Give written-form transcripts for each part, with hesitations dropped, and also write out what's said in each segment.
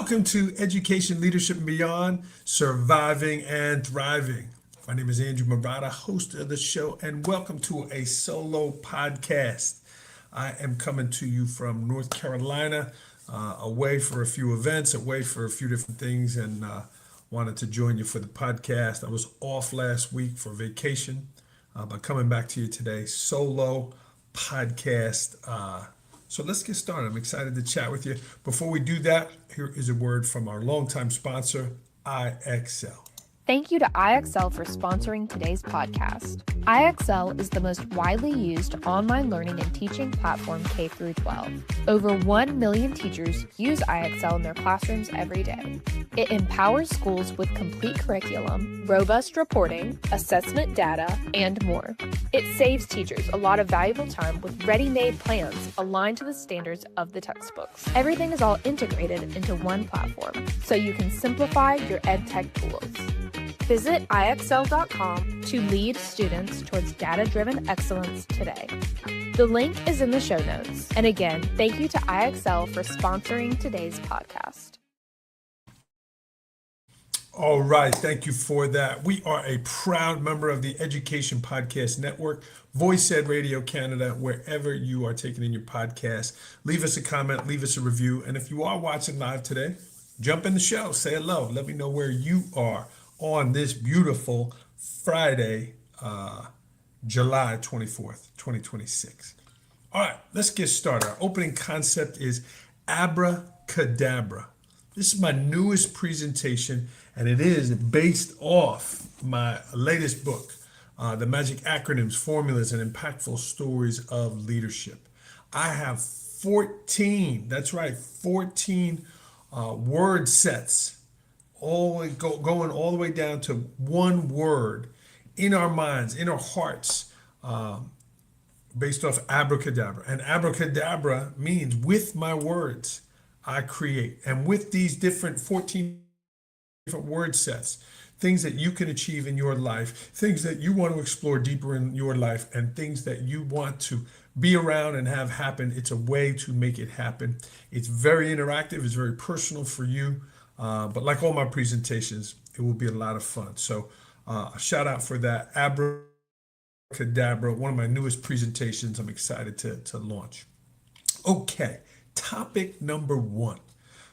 Welcome to Education, Leadership, and Beyond, Surviving and Thriving. My name is Andrew Marotta, host of the show, and welcome to a solo podcast. I am coming to you from North Carolina, away for a few events, away for a few different things, and wanted to join you for the podcast. I was off last week for vacation, but coming back to you today, solo podcast. So let's get started. I'm excited to chat with you. Before we do that, here is a word from our longtime sponsor, IXL. Thank you to IXL for sponsoring today's podcast. IXL is the most widely used online learning and teaching platform K through 12. Over 1 million teachers use IXL in their classrooms every day. It empowers schools with complete curriculum, robust reporting, assessment data, and more. It saves teachers a lot of valuable time with ready-made plans aligned to the standards of the textbooks. Everything is all integrated into one platform, so you can simplify your EdTech tools. Visit IXL.com to lead students towards data-driven excellence today. The link is in the show notes. And again, thank you to IXL for sponsoring today's podcast. All right, thank you for that. We are a proud member of the Education Podcast Network, Voice Ed Radio Canada, wherever you are taking in your podcast. Leave us a comment, leave us a review. And if you are watching live today, jump in the show, say hello. Let me know where you are on this beautiful Friday, July 24th, 2026. All right, let's get started. Our opening concept is abracadabra. This is my newest presentation, and it is based off my latest book, The Magic Acronyms, Formulas, and Impactful Stories of Leadership. I have 14, that's right, 14 word sets going all the way down to one word in our minds, in our hearts, based off abracadabra. And abracadabra means with my words, I create. And with these different 14 different word sets, things that you can achieve in your life, things that you want to explore deeper in your life, and things that you want to be around and have happen, it's a way to make it happen. It's very interactive, it's very personal for you. But like all my presentations, it will be a lot of fun. So a shout out for that. Abracadabra, one of my newest presentations I'm excited to launch. Okay, topic number one.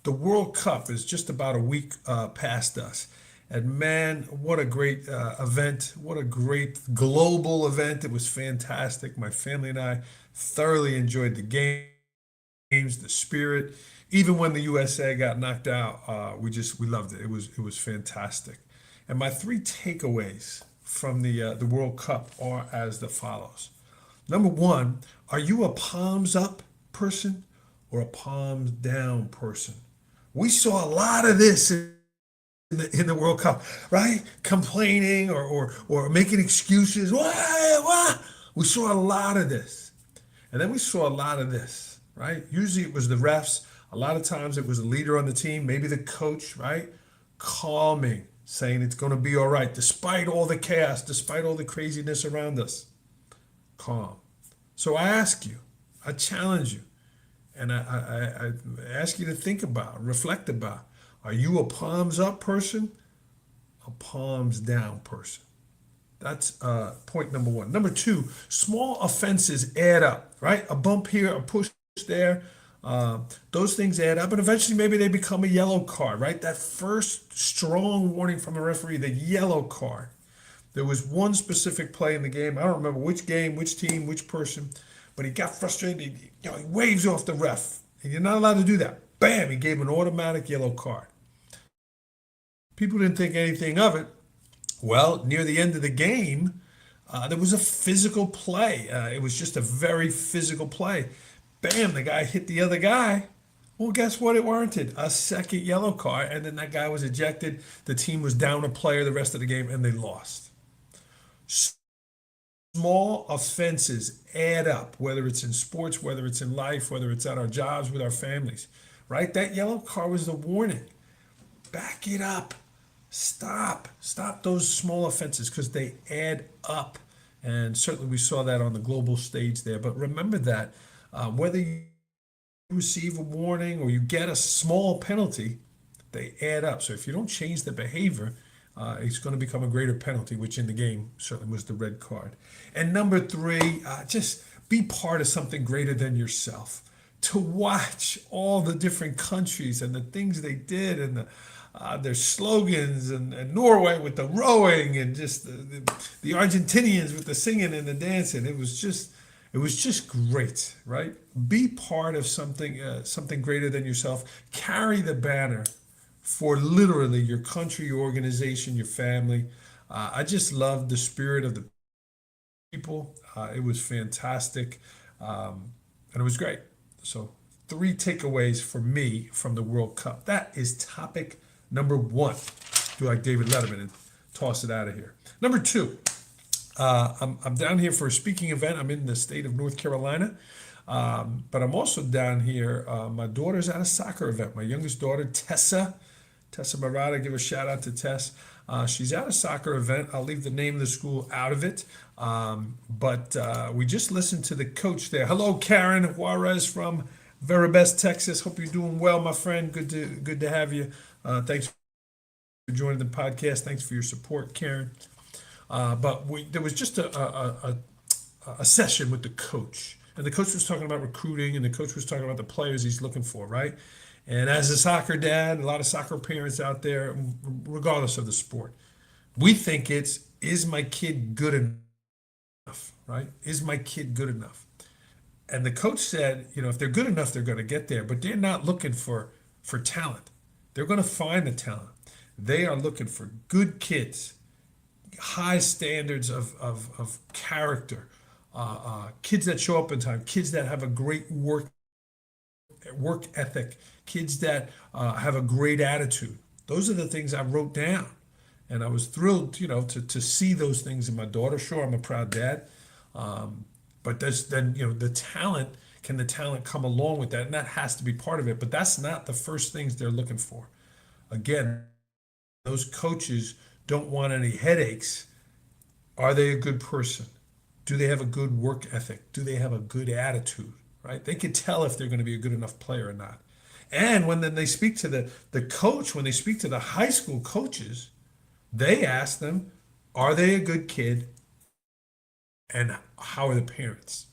The World Cup is just about a week past us. And man, what a great event. What a great global event. It was fantastic. My family and I thoroughly enjoyed the games, the spirit. Even when the USA got knocked out, we loved it. It was fantastic. And my three takeaways from the World Cup are as the follows. Number one, are you a palms up person or a palms down person? We saw a lot of this in the World Cup, right? Complaining or making excuses. Why? We saw a lot of this. And then we saw a lot of this, right? Usually it was the refs. A lot of times it was a leader on the team, maybe the coach, right? Calming, saying it's going to be all right, despite all the chaos, despite all the craziness around us. Calm. So I ask you, I challenge you, and I ask you to think about, reflect about, are you a palms up person, a palms down person? That's point number one. Number two, small offenses add up, right? A bump here, a push there. Those things add up, and eventually maybe they become a yellow card, right? That first strong warning from a referee, the yellow card. There was one specific play in the game. I don't remember which game, which team, which person, but he got frustrated. He waves off the ref, and you're not allowed to do that. Bam! He gave an automatic yellow card. People didn't think anything of it. Well, near the end of the game, there was a physical play. It was just a very physical play. Bam, the guy hit the other guy. Well, guess what? It warranted a second yellow card, and then that guy was ejected. The team was down a player the rest of the game, and they lost. Small offenses add up, whether it's in sports, whether it's in life, whether it's at our jobs with our families, right? That yellow card was the warning. Back it up. Stop those small offenses because they add up. And certainly we saw that on the global stage there. But remember that whether you receive a warning or you get a small penalty, They add up. So if you don't change the behavior, it's going to become a greater penalty, which in the game certainly was the red card. And number three, just be part of something greater than yourself. To watch all the different countries and the things they did and their slogans and Norway with the rowing and just the Argentinians with the singing and the dancing. It was just great, right? Be part of something greater than yourself. Carry the banner for literally your country, your organization, your family. I just loved the spirit of the people. It was fantastic, and it was great. So, three takeaways for me from the World Cup. That is topic number one. Do like David Letterman and toss it out of here. Number two, I'm down here for a speaking event. I'm in the state of North Carolina, but I'm also down here. My daughter's at a soccer event. My youngest daughter, Tessa Marotta, give a shout out to Tess. She's at a soccer event. I'll leave the name of the school out of it. But we just listened to the coach there. Hello, Karen Juarez from Veribest, Texas. Hope you're doing well, my friend. Good to have you. Thanks for joining the podcast. Thanks for your support, Karen. But there was just a session with the coach. And the coach was talking about recruiting, and the coach was talking about the players he's looking for, right? And as a soccer dad, a lot of soccer parents out there, regardless of the sport, we think is my kid good enough, right? Is my kid good enough? And the coach said, if they're good enough, they're going to get there, but they're not looking for talent. They're going to find the talent. They are looking for good kids, high standards of character, kids that show up in time, kids that have a great work ethic, kids that have a great attitude. Those are the things I wrote down, and I was thrilled, to see those things in my daughter. Sure, I'm a proud dad, but then the talent. Can the talent come along with that? And that has to be part of it. But that's not the first things they're looking for. Again, those coaches don't want any headaches. Are they a good person? Do they have a good work ethic? Do they have a good attitude? Right? They can tell if they're going to be a good enough player or not. And when then they speak to the coach, when they speak to the high school coaches, they ask them, are they a good kid? And how are the parents?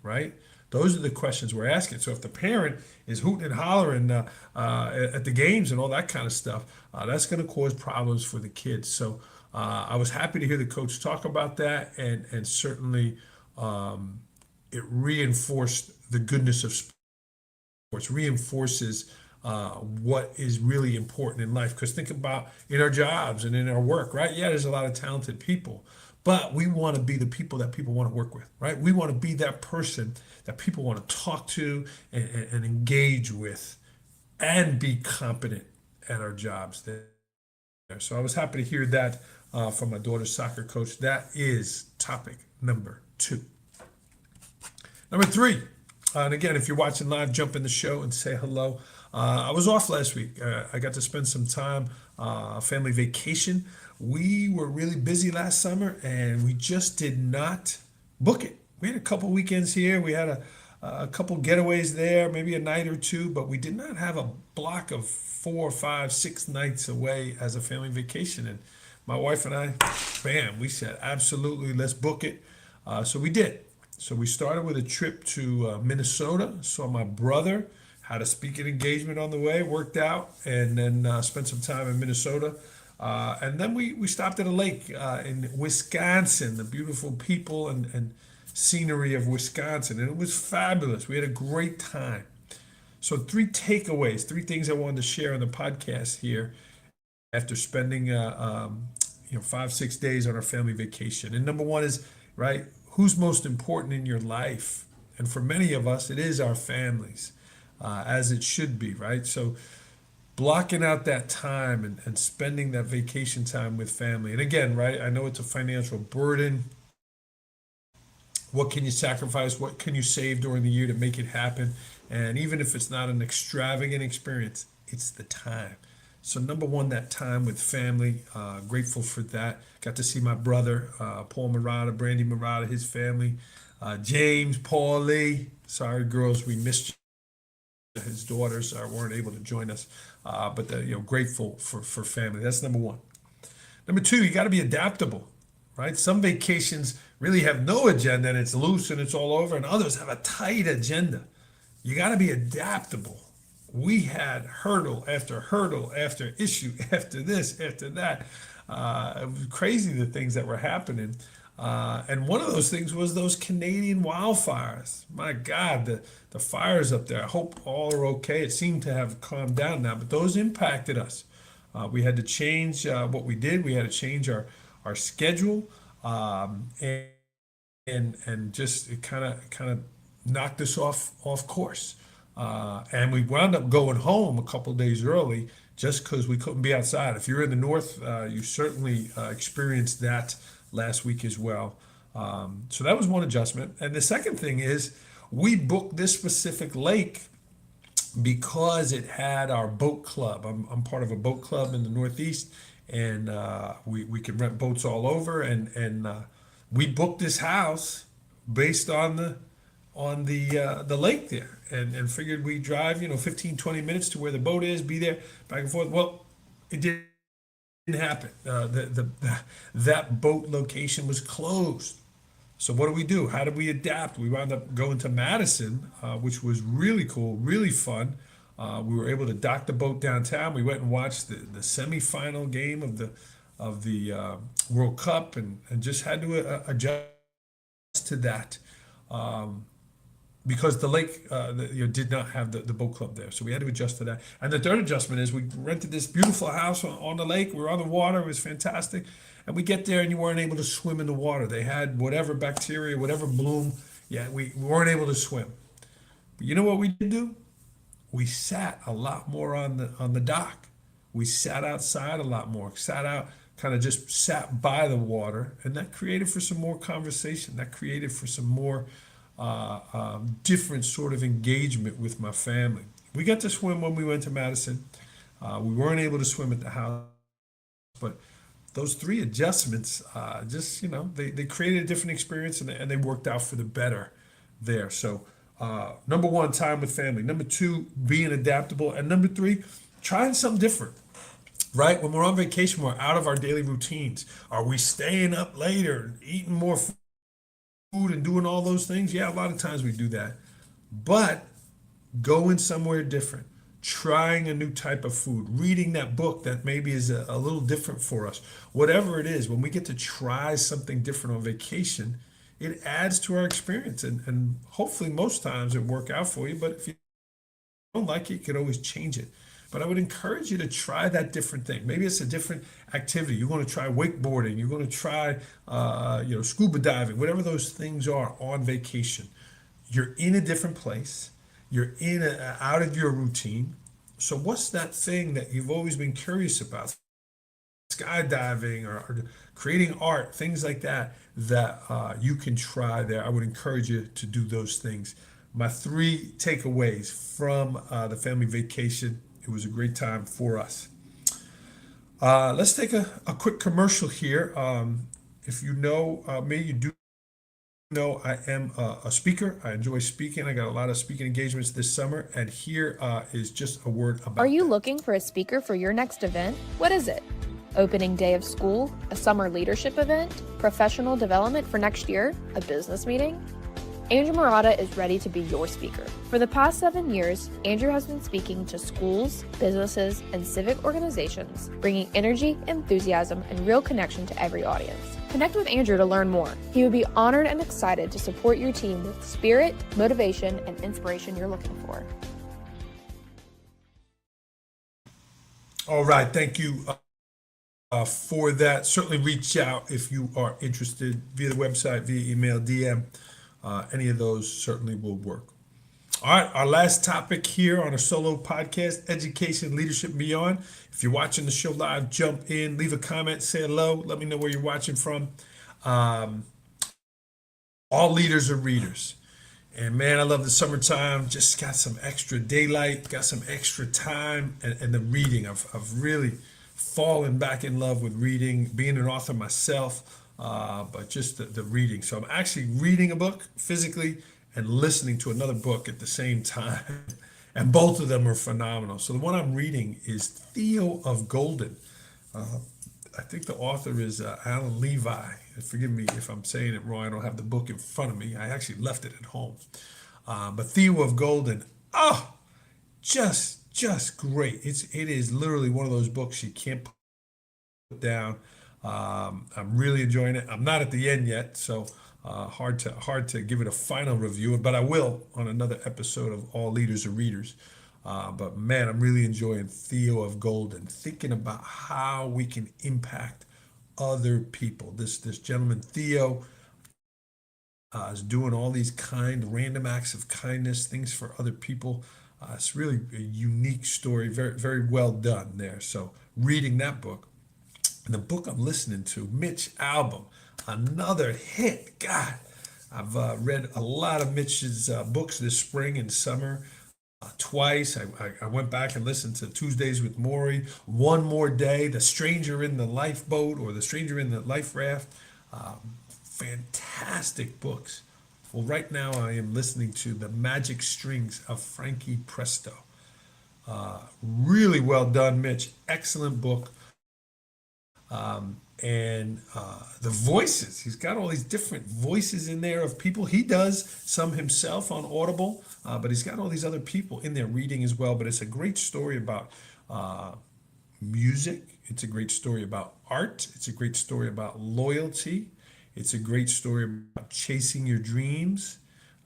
Right? Those are the questions we're asking. So if the parent is hooting and hollering at the games and all that kind of stuff, that's going to cause problems for the kids. So I was happy to hear the coach talk about that, and certainly it reinforced the goodness of sports, reinforces what is really important in life. Because think about in our jobs and in our work, right? Yeah, there's a lot of talented people, but we want to be the people that people want to work with, right? We want to be that person that people want to talk to and engage with and be competent at our jobs there. So I was happy to hear that from my daughter's soccer coach. That is topic number two. Number three, and again, if you're watching live, jump in the show and say hello. I was off last week. I got to spend some time, family vacation. We were really busy last summer, and we just did not book it. We had a couple weekends here. We had a couple getaways there, maybe a night or two, but we did not have a block of 4, 5, 6 nights away as a family vacation. And my wife and I, bam, we said, absolutely, let's book it. So we did. So we started with a trip to Minnesota. Saw my brother, had a speaking engagement on the way, worked out, and then spent some time in Minnesota. And then we stopped at a lake in Wisconsin, the beautiful people and scenery of Wisconsin. And it was fabulous. We had a great time. So three takeaways, three things I wanted to share on the podcast here after spending 5, 6 days on our family vacation. And number one is, right, who's most important in your life? And for many of us, it is our families, as it should be, right? So blocking out that time and spending that vacation time with family. And again, right, I know it's a financial burden. What can you sacrifice? What can you save during the year to make it happen? And even if it's not an extravagant experience, it's the time. So number one, that time with family, grateful for that. Got to see my brother, Paul Marotta, Brandy Marotta, his family, James, Paul Lee. Sorry, girls, we missed his daughters weren't able to join us, but grateful for family. That's number one. Number two, you got to be adaptable, right? Some vacations really have no agenda and it's loose and it's all over, and others have a tight agenda. You got to be adaptable. We had hurdle after issue, after this, after that. It was crazy the things that were happening. And one of those things was those Canadian wildfires. My God, the fires up there. I hope all are okay. It seemed to have calmed down now, but those impacted us. We had to change what we did. We had to change our schedule, and just it kind of knocked us off course. And we wound up going home a couple days early just because we couldn't be outside. If you're in the north, you certainly experienced that last week as well. So that was one adjustment. And the second thing is we booked this specific lake because it had our boat club. I'm part of a boat club in the Northeast, and we can rent boats all over. And we booked this house based on the lake there, and figured we drive 15, 20 minutes to where the boat is, be there back and forth. Well, it didn't happen. That boat location was closed. So what do? How did we adapt? We wound up going to Madison, which was really cool, really fun. We were able to dock the boat downtown. We went and watched the semifinal game of the World Cup, and just had to adjust to that. Because the lake did not have the boat club there. So we had to adjust to that. And the third adjustment is we rented this beautiful house on the lake. We were on the water. It was fantastic. And we get there and you weren't able to swim in the water. They had whatever bacteria, whatever bloom. Yeah, we weren't able to swim. But you know what we did do? We sat a lot more on the dock. We sat outside a lot more, kind of just sat by the water. And that created for some more conversation. That created for some more different sort of engagement with my family. We got to swim when we went to Madison. We weren't able to swim at the house, but those three adjustments they created a different experience, and they worked out for the better there. So number one, time with family. Number two, being adaptable. And number three, trying something different. Right? When we're on vacation, we're out of our daily routines. Are we staying up later, eating more food and doing all those things? Yeah, a lot of times we do that. But going somewhere different, trying a new type of food, reading that book that maybe is a little different for us, whatever it is, when we get to try something different on vacation, it adds to our experience. And hopefully most times it work out for you. But if you don't like it, you could always change it. But I would encourage you to try that different thing. Maybe it's a different activity. You're going to try wakeboarding. You're going to try, scuba diving. Whatever those things are on vacation, you're in a different place. You're out of your routine. So what's that thing that you've always been curious about? Skydiving or creating art, things like that you can try there. I would encourage you to do those things. My three takeaways from the family vacation. It was a great time for us. Let's take a quick commercial here. If you know me, you do know I am a speaker. I enjoy speaking. I got a lot of speaking engagements this summer, and here is just a word about Are you that. looking for a speaker for your next event? What is it? Opening day of school? A summer leadership event? Professional development for next year? A business meeting? Andrew Marotta is ready to be your speaker. For the past 7 years, Andrew has been speaking to schools, businesses, and civic organizations, bringing energy, enthusiasm, and real connection to every audience. Connect with Andrew to learn more. He would be honored and excited to support your team with spirit, motivation, and inspiration you're looking for. All right, thank you for that. Certainly reach out if you are interested via the website, via email, DM. Any of those certainly will work. All right, our last topic here on a solo podcast, education, leadership, and beyond. If you're watching the show live, jump in, leave a comment, say hello, let me know where you're watching from. All leaders are readers. And man, I love the summertime. Just got some extra daylight, got some extra time, and the reading. I've really fallen back in love with reading, being an author myself. But just the reading. So I'm actually reading a book physically and listening to another book at the same time. and both of them are phenomenal. So the one I'm reading is Theo of Golden. Uh, I think the author is Alan Levi. Forgive me if I'm saying it wrong. I don't have the book in front of me. I actually left it at home. But Theo of Golden, oh, just great. It is literally one of those books you can't put down. I'm really enjoying it. I'm not at the end yet, so hard to give it a final review, but I will on another episode of All Leaders Are Readers. But man, I'm really enjoying Theo of Golden, thinking about how we can impact other people. This gentleman Theo is doing all these random acts of kindness, things for other people. It's really a unique story, very well done there. So reading that book, and the book I'm listening to, Mitch Albom, another hit. God, I've read a lot of Mitch's books this spring and summer. Twice. I went back and listened to Tuesdays with Maury, One More Day, The Stranger in the Lifeboat, or The Stranger in the Life Raft. Fantastic books. Well, right now I am listening to The Magic Strings of Frankie Presto. Really well done, Mitch. Excellent book. And the voices, he's got all these different voices in there of people. He does some himself on Audible, but he's got all these other people in there reading as well. But it's a great story about music. It's a great story about art. It's a great story about loyalty. It's a great story about chasing your dreams.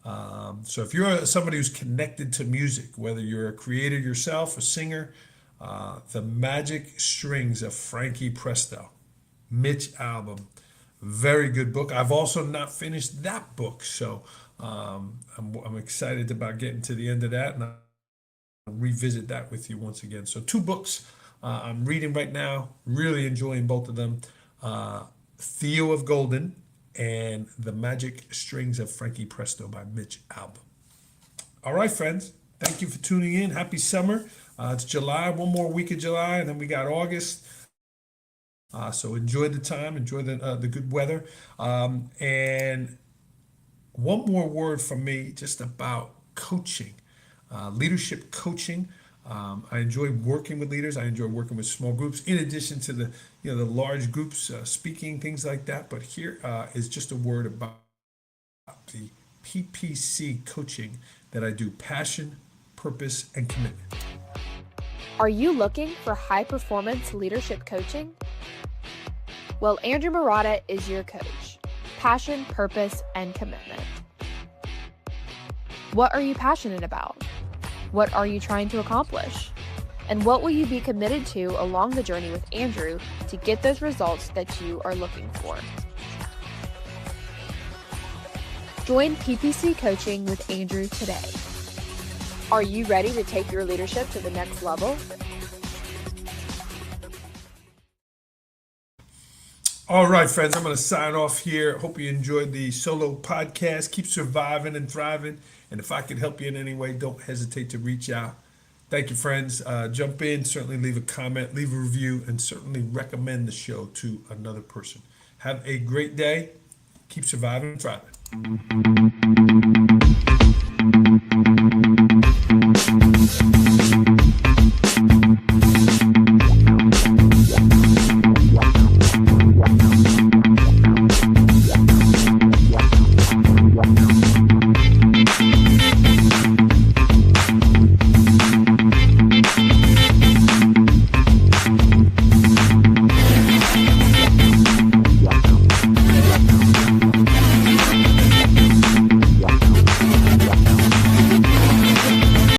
So if you're somebody who's connected to music, whether you're a creator yourself, a singer, The Magic Strings of Frankie Presto, Mitch Albom, very good book. I've also not finished that book, so I'm excited about getting to the end of that, and I'll revisit that with you once again. So two books I'm reading right now, really enjoying both of them. Theo of Golden and The Magic Strings of Frankie Presto by Mitch Albom. All right, friends, thank you for tuning in. Happy summer. It's July, one more week of July, and then we got August. So enjoy the time, enjoy the good weather. And one more word from me just about coaching, leadership coaching. I enjoy working with leaders. I enjoy working with small groups, in addition to the large groups, speaking, things like that. But here is just a word about the PPC coaching that I do: passion, purpose, and commitment. Are you looking for high performance leadership coaching? Well, Andrew Marotta is your coach. Passion, purpose, and commitment. What are you passionate about? What are you trying to accomplish? And what will you be committed to along the journey with Andrew to get those results that you are looking for? Join PPC Coaching with Andrew today. Are you ready to take your leadership to the next level? All right, friends, I'm going to sign off here. Hope you enjoyed the solo podcast. Keep surviving and thriving. And if I can help you in any way, don't hesitate to reach out. Thank you, friends. Jump in, certainly leave a comment, leave a review, and certainly recommend the show to another person. Have a great day. Keep surviving and thriving.